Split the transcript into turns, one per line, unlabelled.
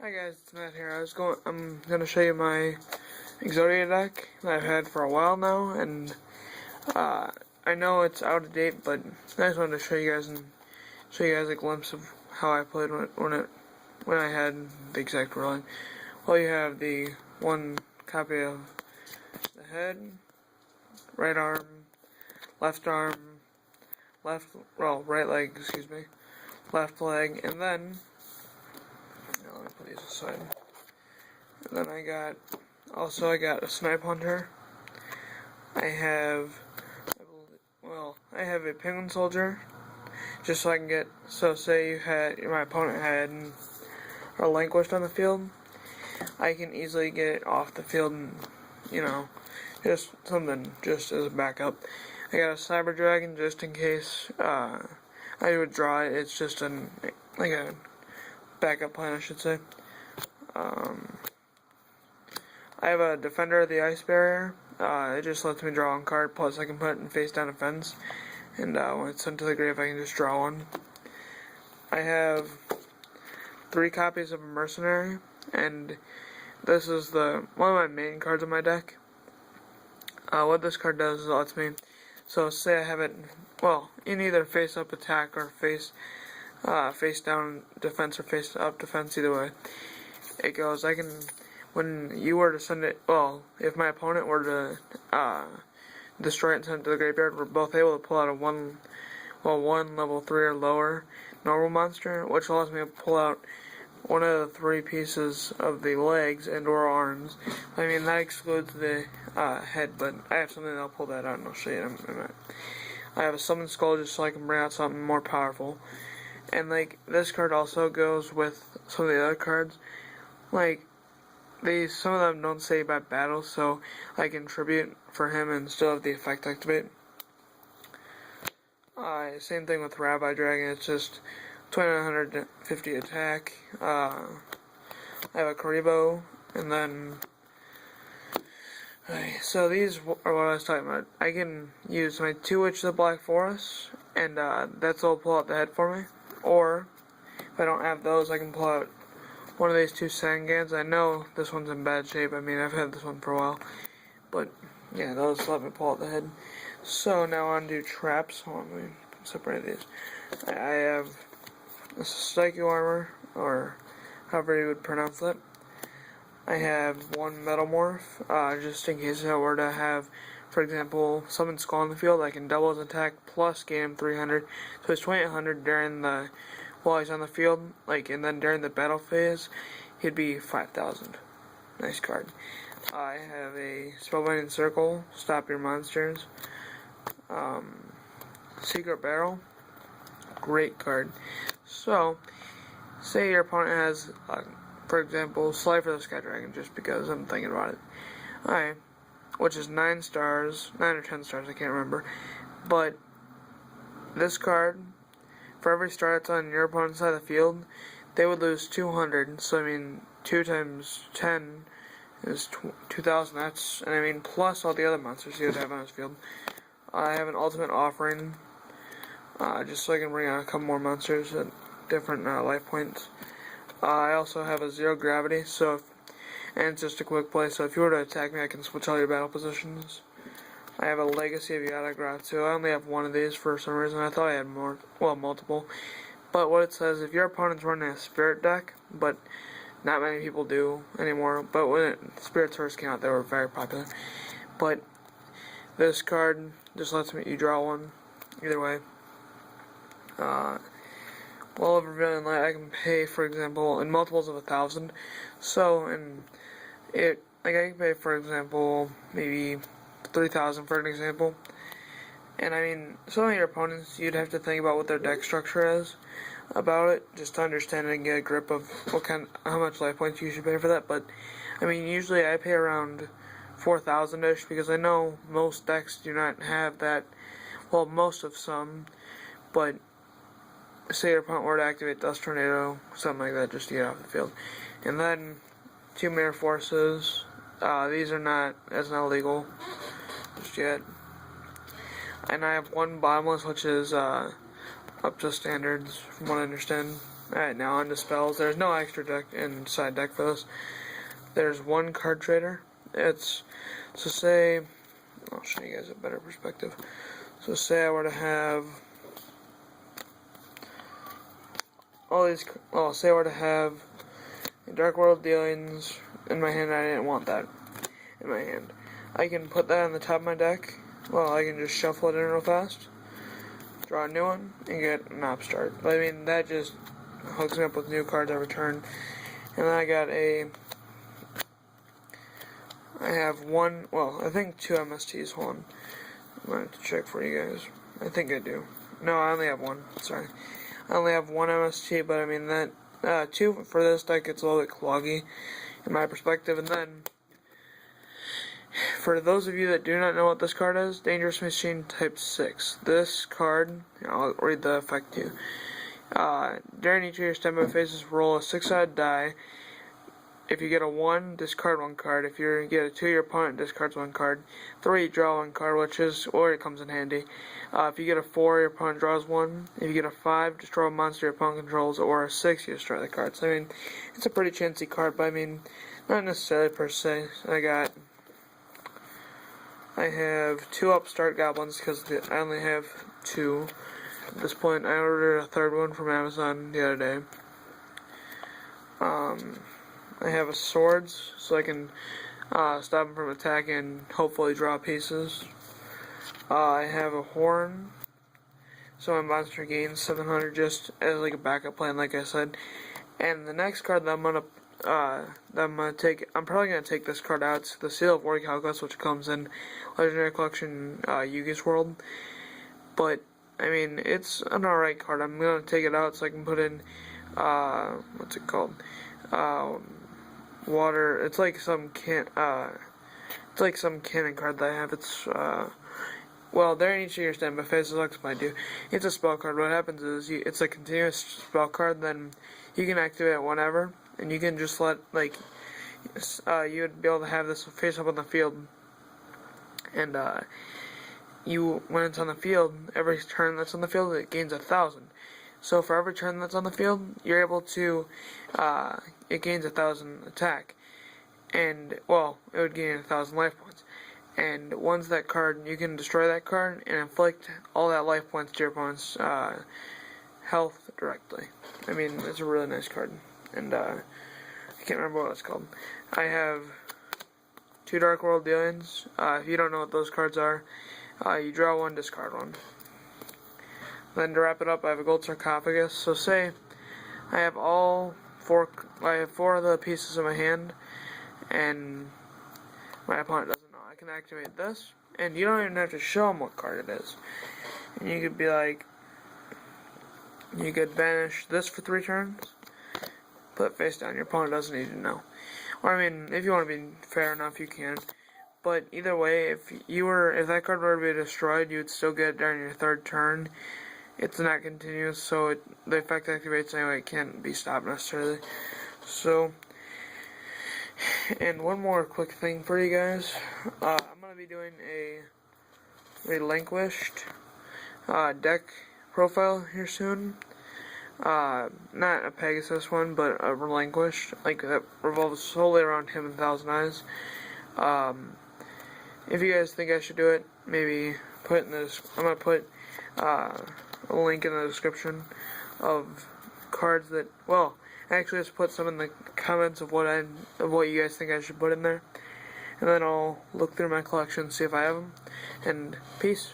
Hi guys, it's Matt here. I'm gonna show you my exodia deck that I've had for a while now, and I know it's out of date, but I just wanted to show you guys a glimpse of how I played when I had the exact ruling. Well, you have the one copy of the head, right arm, right leg, excuse me, left leg, and then let me put these aside. And then I got a snipe hunter. I have a penguin soldier, just so I can get, so say my opponent had relinquished on the field, I can easily get it off the field and, just something just as a backup. I got a cyber dragon just in case I would draw it. It's just like a backup plan, I should say. I have a defender of the ice barrier. It just lets me draw one card, plus I can put it in face down defense, and when it's sent to the grave I can just draw one. I have 3 copies of a mercenary, and this is one of my main cards in my deck. What this card does is it lets me, so say I have it, in either face up attack or face down defense or face up defense, either way. It goes, when you were to send it, if my opponent were to destroy it and send it to the graveyard, we're both able to pull out one level 3 or lower normal monster, which allows me to pull out one of the 3 pieces of the legs and or arms. I mean, that excludes the head, but I have something that'll pull that out and I'll show you in a minute. I have a summon skull just so I can bring out something more powerful. And this card also goes with some of the other cards. Some of them don't say about battle, so I can tribute for him and still have the effect activate. Same thing with Rabbi Dragon, it's just 2950 attack. I have a Karibo, and then so these are what I was talking about. I can use my 2 Witches of the Black Forest, and that's all pull out the head for me. Or if I don't have those, I can pull out one of these 2 Sangans. I know this one's in bad shape. I mean, I've had this one for a while, but yeah, those let me pull out the head. So now on to traps. Hold on, let me separate these. I have a Psycho armor, or however you would pronounce that. I have 1 Metamorph, just in case I were to have, for example, summon Skull in the field. I can double his attack plus gain him 300, so it's 2800 while he's on the field, and then during the battle phase, he'd be 5000. Nice card. I have a Spellbinding Circle, stop your monsters. Secret Barrel, great card. So, say your opponent has, for example, Slifer the Sky Dragon, just because I'm thinking about it. Alright, which is 9 stars, 9 or 10 stars, I can't remember. But this card, for every star that's on your opponent's side of the field, they would lose 200. So I mean, 2 times 10 is 2000. Plus all the other monsters he would have on his field. I have an Ultimate Offering, just so I can bring out a couple more monsters at different life points. I also have a 0 gravity, and it's just a quick play. So if you were to attack me, I can switch all your battle positions. I have a Legacy of Yata-Gratsu. I only have 1 of these for some reason. I thought I had multiple. But what it says, if your opponent's running a Spirit deck, but not many people do anymore, but when Spirits first came out, they were very popular. But this card just lets you draw 1, either way. Well, Revealing Light, I can pay, for example, in multiples of 1000. So, I can pay, for example, maybe 3000 for an example. And I mean, some of your opponents, you'd have to think about what their deck structure is about it, just to understand it and get a grip of how much life points you should pay for that. But I mean, usually I pay around 4000-ish, because I know most decks do not have that. Well, most of some, but say your opponent were to activate Dust Tornado, something like that, just to get off the field. And then 2 Mirror Forces. These are not illegal just yet. And I have 1 Bottomless, which is up to standards, from what I understand. Alright, now on to spells. There's no extra deck inside deck for this. There's one card trader. So say, I'll show you guys a better perspective. So say I were to have say I were to have Dark World Dealings in my hand. I didn't want that in my hand. I can put that on the top of my deck. Well, I can just shuffle it in real fast, draw a new one, and get an op start. But I mean, that just hooks me up with new cards every turn. And then I have one, well, I think two MSTs. Hold on. I'm going to check for you guys. I think I do. No, I only have one. Sorry. I only have one MST, but I mean, that, two for this deck, it's a little bit cloggy in my perspective. And then, for those of you that do not know what this card is, Dangerous Machine Type 6. This card, I'll read the effect to you. During each of your standby phases, roll a 6-sided die. If you get a 1, discard 1 card. If you get a 2, your opponent discards 1 card. 3, draw 1 card, or it comes in handy. If you get a 4, your opponent draws 1. If you get a 5, destroy a monster your opponent controls, or a 6, you destroy the card. So, I mean, it's a pretty chancy card, but I mean, not necessarily per se. I have 2 upstart goblins, because I only have 2. At this point, I ordered a 3rd one from Amazon the other day. I have a swords, so I can stop him from attacking and hopefully draw pieces. I have a horn, so my monster gains 700 just as like a backup plan, like I said. And the next card that I'm gonna take, I'm probably gonna take this card out. It's the Seal of Orichalcos, which comes in Legendary Collection Yugi's World. But I mean, it's an alright card. I'm gonna take it out so I can put in what's it called? Water. It's like some cannon card that I have. It's well, during each of your standby phases, I'll explain to you. It's a spell card. What happens is it's a continuous spell card. Then you can activate it whenever, and you can just let you would be able to have this face up on the field, and when it's on the field, every turn that's on the field, it gains 1,000. So for every turn that's on the field, you're able to, it gains 1,000 attack. And, well, it would gain 1,000 life points. And once that card, you can destroy that card and inflict all that life points to your opponent's health directly. I mean, it's a really nice card. And, I can't remember what it's called. I have 2 Dark World Dealings. If you don't know what those cards are, you draw 1, discard 1. Then to wrap it up, I have a gold sarcophagus. So say I have 4 of the pieces in my hand, and my opponent doesn't know. I can activate this, and you don't even have to show them what card it is. And you could be like, you could banish this for 3 turns, put it face down. Your opponent doesn't need to know. Or I mean, if you want to be fair enough, you can. But either way, if that card were to be destroyed, you would still get it during your 3rd turn. It's not continuous, so the effect activates anyway. It can't be stopped necessarily. So, and one more quick thing for you guys. I'm going to be doing a relinquished deck profile here soon. Not a Pegasus one, but a relinquished, like that revolves solely around him and Thousand Eyes. If you guys think I should do it, maybe put it in this. I'm going to put a link in the description of cards that, well, actually just put some in the comments of what you guys think I should put in there, and then I'll look through my collection and see if I have them. And peace.